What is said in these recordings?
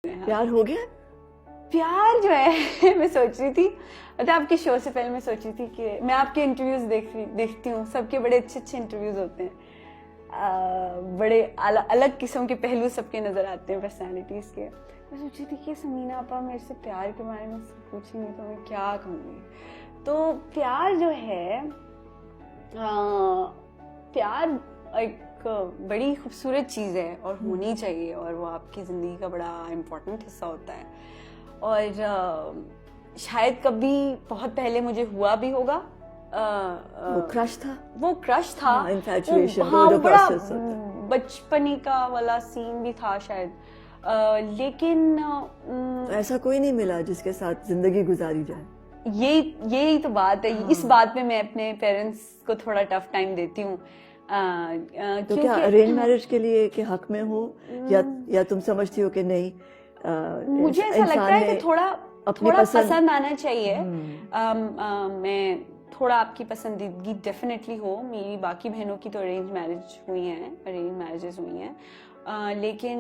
प्यार हो गया? प्यार जो है मैं सोच रही थी, मतलब आपके शो से पहले मैं सोच रही थी कि मैं आपके इंटरव्यूज देखती हूँ, सबके बड़े अच्छे अच्छे इंटरव्यूज होते हैं, बड़े अलग किस्म के पहलू सबके नजर आते हैं पर्सनालिटीज के। मैं सोच रही थी कि समीना आपा मेरे से प्यार के बारे में पूछेंगी तो मैं क्या कहूँगी। तो प्यार जो है, प्यार एक बड़ी खूबसूरत चीज़ है और होनी चाहिए, और वो आपकी ज़िंदगी का बड़ा इम्पोर्टेंट हिस्सा होता है। और शायद कभी बहुत पहले मुझे हुआ भी होगा। वो क्रश था, वो क्रश था, इन्फैचुएशन, वो बड़ा प्रोसेस होता है। बचपने का वाला सीन भी था शायद, लेकिन ऐसा कोई नहीं मिला जिसके साथ जिंदगी गुजारी जाए। यही तो बात है। इस बात पे मैं अपने पेरेंट्स को थोड़ा टफ टाइम देती हूँ। तो क्या अरेंज मैरिज के लिए के हक में हो, या तुम समझती हो कि नहीं? मुझे ऐसा लगता है कि थोड़ा पसंद आना चाहिए। मैं थोड़ा आपकी पसंदीदगी डेफिनेटली हो। मेरी बाकी बहनों की तो अरेंज मैरिजेस हुई हैं, लेकिन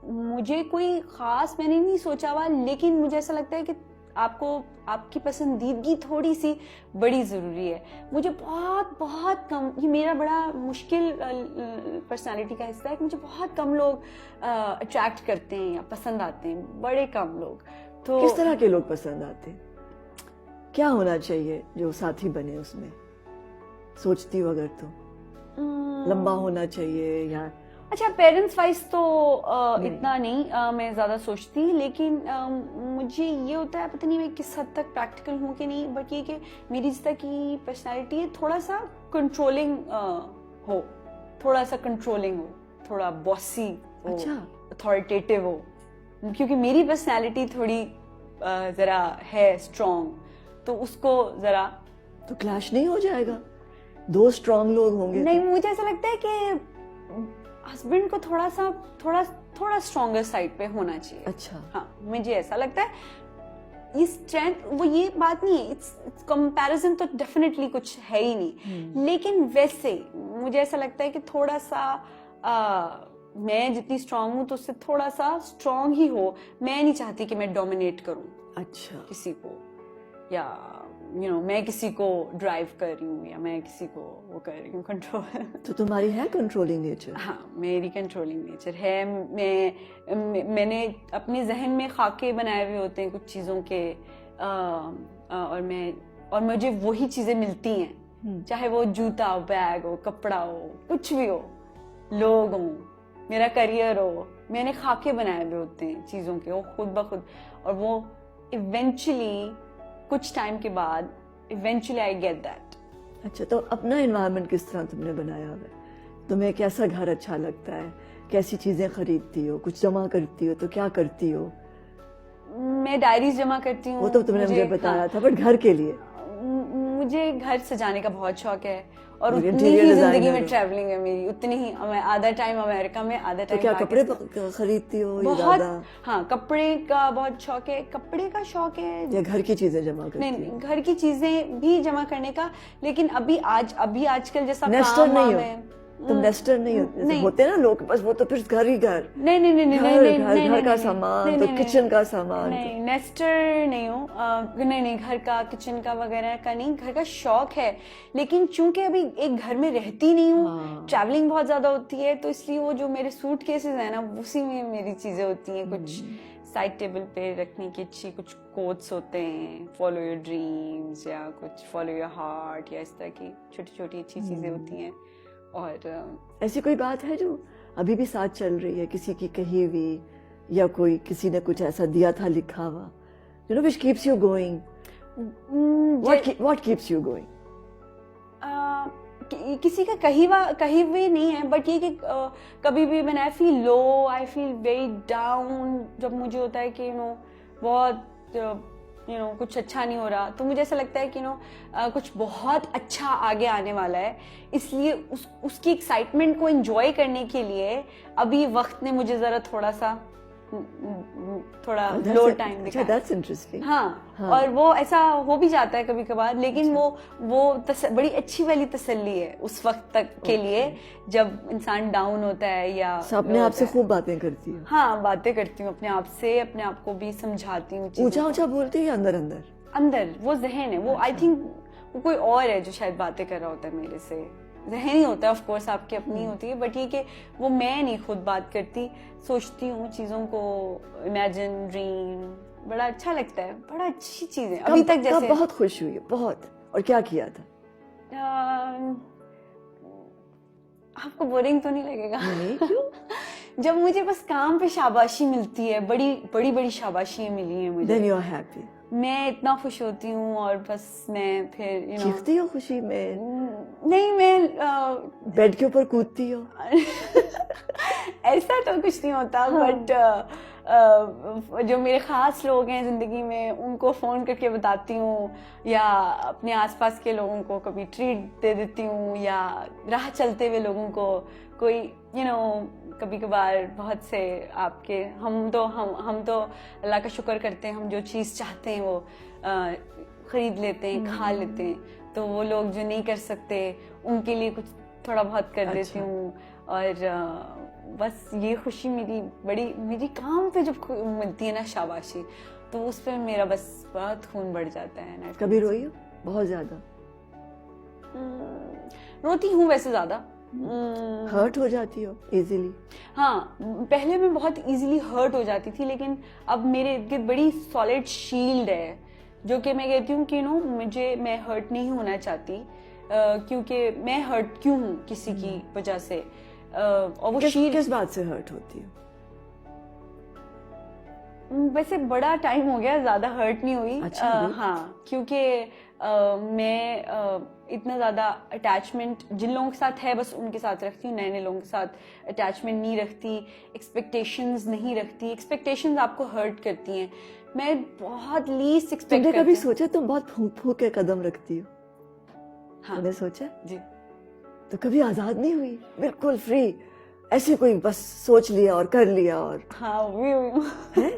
मुझे कोई खास मैंने नहीं सोचा हुआ, लेकिन मुझे ऐसा लगता है कि आपको आपकी पसंदीदगी थोड़ी सी बड़ी ज़रूरी है। मुझे बहुत कम, ये मेरा बड़ा मुश्किल पर्सनालिटी का हिस्सा है कि मुझे बहुत कम लोग अट्रैक्ट करते हैं या पसंद आते हैं, बड़े कम लोग। तो किस तरह के लोग पसंद आते हैं? क्या होना चाहिए जो साथी बने उसमें? सोचती हो अगर तो लंबा होना चाहिए या? अच्छा, पेरेंट्स वाइज तो इतना नहीं मैं ज़्यादा सोचती, लेकिन मुझे ये होता है, पता नहीं मैं किस हद तक प्रैक्टिकल हूँ कि नहीं, बट ये कि मेरी जिस तरह की पर्सनैलिटी है थोड़ा सा कंट्रोलिंग हो, थोड़ा बॉसी हो, अच्छा, अथॉरिटेटिव हो, क्योंकि मेरी पर्सनैलिटी थोड़ी ज़रा है स्ट्रॉन्ग, तो उसको ज़रा तो क्लैश नहीं हो जाएगा? दो स्ट्रॉन्ग लोग होंगे नहीं, मुझे ऐसा लगता है कि हस्बैंड को थोड़ा स्ट्रॉन्गर साइड पे होना चाहिए। अच्छा, हाँ, मुझे ऐसा लगता है। ये स्ट्रेंथ, वो ये बात नहीं है, इट्स कंपैरिजन तो डेफिनेटली कुछ है ही नहीं, लेकिन वैसे मुझे ऐसा लगता है कि थोड़ा सा मैं जितनी स्ट्रांग हूँ तो उससे थोड़ा सा स्ट्रांग ही हो। मैं नहीं चाहती कि मैं डोमिनेट करूँ अच्छा, किसी को, या मैं किसी को ड्राइव कर रही हूँ, या मैं किसी को वो कर रही हूँ कंट्रोल। तो तुम्हारी है कंट्रोलिंग नेचर? हाँ, मेरी कंट्रोलिंग नेचर है। मैंने अपने जहन में खाके बनाए हुए होते हैं कुछ चीज़ों के, और मुझे वही चीज़ें मिलती हैं, चाहे वो जूता हो, बैग हो, कपड़ा हो, कुछ भी हो, लोग हो, मेरा करियर हो, मैंने खाके बनाए हुए होते हैं चीज़ों के, वो खुद ब खुद, और वो इवेंचुअली कुछ टाइम के बाद इवेंचुअली आई गेट दैट। अच्छा, तो अपना एनवायरनमेंट किस तरह तुमने बनाया हुआ है? तुम्हें कैसा घर अच्छा लगता है? कैसी चीजें खरीदती हो? कुछ जमा करती हो तो क्या करती हो? मैं डायरीज जमा करती हूँ। वो तो तुमने मुझे बताया था, बट घर के लिए? मुझे घर सजाने का बहुत शौक है, और मुझे उतनी ही interior जिंदगी designer में हो। ट्रैवलिंग है मेरी, उतनी ही। मैं आधा टाइम अमेरिका में, आधा तो टाइम क्या कपड़े पाकिस्तान। खरीदती हो? बहुत, हाँ, कपड़े का बहुत शौक है। कपड़े का शौक है या घर की चीजें जमा करती हो? नहीं, घर की चीजें भी जमा करने का, लेकिन अभी आजकल जैसा नेस्टर काम नहीं हो है। तुम? नेस्टर नहीं हो? नहीं। होते ना लोग, बस वो तो फिर घर ही घर, घर का सामान, तो किचन का सामान। नहीं, नेस्टर नहीं हूँ। नहीं, घर का, किचन का वगैरह का नहीं, घर का शौक है, लेकिन चूंकि अभी एक घर में रहती नहीं हूँ, ट्रैवलिंग बहुत ज्यादा होती है, तो इसलिए वो जो मेरे सूटकेसेस है ना, उसी में मेरी चीजें होती हैं। कुछ साइड टेबल पे रखने की अच्छी कुछ कोट्स होते हैं, फॉलो योर ड्रीम्स, या कुछ फॉलो योर हार्ट, या इस तरह की छोटी छोटी अच्छी चीजें होती हैं। और ऐसी कोई बात है जो अभी भी साथ चल रही है, किसी की कही हुई, या कोई किसी ने कुछ ऐसा दिया था लिखा हुआ, which keeps you going? What keeps you going? किसी का कही हुई नहीं है, बट ये कि कभी भी when I feel low, I feel very down, जब मुझे होता है कि बहुत कुछ अच्छा नहीं हो रहा, तो मुझे ऐसा लगता है कि कुछ बहुत अच्छा आगे आने वाला है, इसलिए उसकी एक्साइटमेंट को एंजॉय करने के लिए अभी वक्त ने मुझे ज़रा थोड़ा सा थोड़ा लो टाइम दिखाया। That's interesting. हाँ, और वो ऐसा हो भी जाता है कभी कभार, लेकिन वो बड़ी अच्छी वाली तसल्ली है उस वक्त तक के लिए जब इंसान डाउन होता है या अपने आप से खूब बातें करती है। हाँ, बातें करती हूँ अपने आप से, अपने आप को भी समझाती हूँ। ऊंचा बोलती है या अंदर अंदर? अंदर, वो जहन है, वो आई थिंक वो कोई और है जो शायद बातें कर रहा होता है मेरे से। जहन ही होता है, ऑफ कोर्स आपकी अपनी होती है, बट ये कि वो मैं नहीं खुद बात करती, सोचती हूँ चीजों को, इमेजिन, ड्रीम, बड़ा अच्छा लगता है, बड़ा अच्छी चीज है। अभी तक जैसे बहुत खुश हुई है, बहुत। और क्या किया था? आपको बोरिंग तो नहीं लगेगा? नहीं, क्यों? जब मुझे बस काम पे शाबाशी मिलती है, बड़ी शाबाशी मिली है मुझे, Then you're happy. मैं इतना खुश होती हूँ और बस मैं फिर चीखती हो खुशी में? नहीं, मैं बेड के ऊपर कूदती हो? ऐसा तो कुछ नहीं होता, बट जो मेरे खास लोग हैं जिंदगी में उनको फोन करके बताती हूँ, या अपने आसपास के लोगों को कभी ट्रीट दे देती हूँ, या राह चलते हुए लोगों को कोई कभी कभार बहुत से आपके हम तो अल्लाह का शुक्र करते हैं, हम जो चीज़ चाहते हैं वो खरीद लेते हैं, खा लेते हैं। तो वो लोग जो नहीं कर सकते उनके लिए कुछ थोड़ा बहुत कर देती हूँ। और बस ये खुशी मेरी काम पे जब मिलती है ना शाबाशी, तो उस पर मेरा बस बहुत खून बढ़ जाता है ना। कभी रोई हो बहुत ज्यादा? रोती हूँ वैसे ज्यादा। हर्ट हो जाती हो इजीली? हाँ, पहले मैं बहुत इजीली हर्ट हो जाती थी, लेकिन अब मेरे इर्द गिर्द बड़ी सॉलिड शील्ड है, जो कि मैं कहती हूँ कि मैं हर्ट नहीं होना चाहती, क्योंकि मैं हर्ट क्यों हूँ किसी की वजह से। और वो किस बात से हर्ट होती हो? वैसे बड़ा टाइम हो गया, ज्यादा हर्ट नहीं हुई। अच्छा, हाँ, क्योंकि मैं इतना ज्यादा अटैचमेंट जिन लोगों के साथ है बस उनके साथ रखती हूँ, नए लोगों के साथ अटैचमेंट नहीं रखती, एक्सपेक्टेशंस नहीं रखती। एक्सपेक्टेशंस आपको हर्ट करती हैं। मैं बहुत लीस्ट एक्सपेक्ट तुमने कभी सोचा तुम बहुत फूंक के कदम रखती हो? हाँ, तुमने सोचा? जी। तो कभी आजाद नहीं हुई, बिल्कुल फ्री, ऐसे कोई बस सोच लिया और कर लिया? और हाँ, हुई है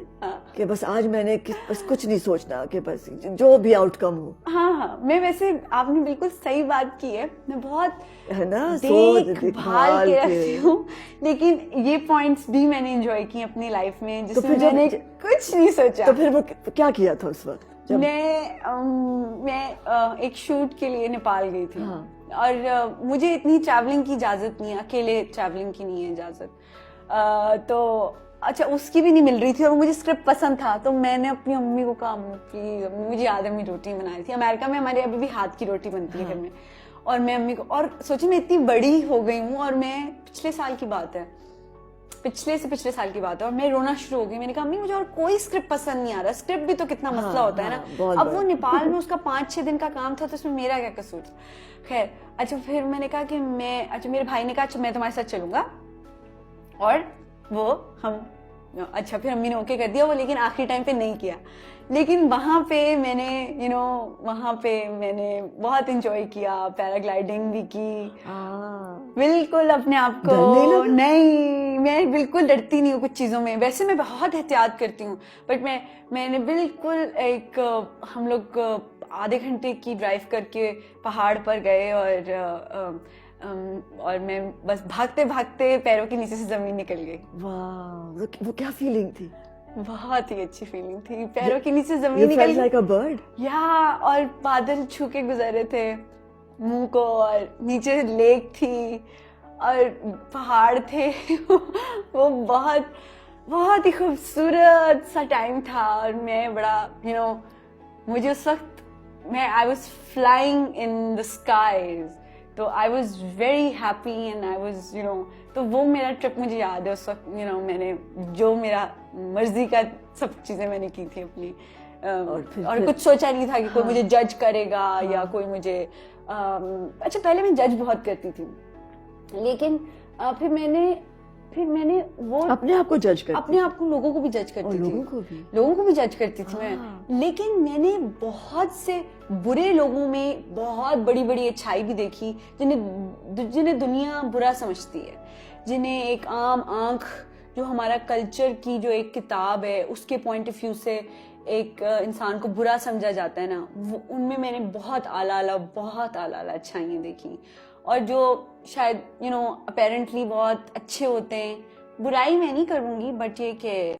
कि बस आज मैंने बस कुछ नहीं सोचना, कि बस जो भी आउटकम हो। हाँ, मैं वैसे आपने बिल्कुल सही बात की है, मैं बहुत है ना देखभाल के रखती हूँ, लेकिन ये पॉइंट्स भी मैंने एंजॉय की अपनी लाइफ में जिसमें मैंने कुछ नहीं सोचा। तो फिर वो क्या किया था उस वक्त? मैं एक शूट के लिए नेपाल गई थी। हाँ। और मुझे इतनी ट्रैवलिंग की इजाजत नहीं है, अकेले ट्रैवलिंग की नहीं है इजाजत। तो अच्छा, उसकी भी नहीं मिल रही थी और मुझे स्क्रिप्ट पसंद था, तो मैंने अपनी अम्मी को कहा, प्लीज, मुझे याद है, अम्मी रोटी बनाई थी। अमेरिका में हमारे अभी भी हाथ की रोटी बनती है घर में, और मैं अम्मी को, और सोची मैं इतनी बड़ी हो गई हूँ, और मैं पिछले साल की बात है, पिछले साल की बात है, और मैं रोना शुरू हो गई। मैंने कहा, अम्मी मुझे और कोई स्क्रिप्ट पसंद नहीं आ रहा, स्क्रिप्ट भी तो कितना मसला होता है ना। अब वो नेपाल में उसका 5-6 दिन का काम था, तो उसमें मेरा क्या कसूर? खैर, अच्छा, फिर मैंने कहा कि मेरे भाई ने कहा, अच्छा मैं तुम्हारे साथ चलूंगा, और वो हम, अच्छा, फिर अम्मी ने ओके कर दिया वो, लेकिन आखिरी टाइम पे नहीं किया। लेकिन वहां पे मैंने वहां पे मैंने बहुत एंजॉय किया, पैराग्लाइडिंग भी की। बिल्कुल अपने आप को नहीं, मैं बिल्कुल डरती नहीं हूँ कुछ चीजों में, वैसे मैं बहुत एहतियात करती हूँ, बट मैंने बिल्कुल हम लोग आधे घंटे की ड्राइव करके पहाड़ पर गए, और मैं बस भागते भागते पैरों के नीचे से जमीन निकल गई। वाह, वो क्या फीलिंग थी? बहुत ही अच्छी फीलिंग थी, पैरों के नीचे जमीन निकल गई। like a bird? या, और बादल छू के गुजरे थे मुंह को, और नीचे लेक थी और पहाड़ थे। वो बहुत बहुत ही खूबसूरत सा टाइम था, और मैं बड़ा मुझे उस वक्त I was flying in the skies, तो I was very happy and I was तो वो मेरा ट्रिप मुझे याद है। उस वक्त मैंने जो मेरा मर्जी का सब चीजें मैंने की थी अपनी, और कुछ सोचा नहीं था कि कोई मुझे जज करेगा या कोई मुझे अच्छा, पहले मैं जज बहुत करती थी, लेकिन फिर मैंने वो अपने आप को जज करती, अपने आप को, लोगों को भी जज करती थी, लोगों को भी जज करती थी मैं। लेकिन मैंने बहुत से बुरे लोगों में बहुत बड़ी बड़ी अच्छाई भी देखी, जिन्हें दुनिया बुरा समझती है, जिन्हें एक आम आंख जो हमारा कल्चर की जो एक किताब है उसके पॉइंट ऑफ व्यू से एक इंसान को बुरा समझा जाता है ना, वो उनमें मैंने बहुत आला अच्छाइयाँ देखी। और जो शायद अपेरेंटली बहुत अच्छे होते हैं, बुराई मैं नहीं करूँगी, बट ये कि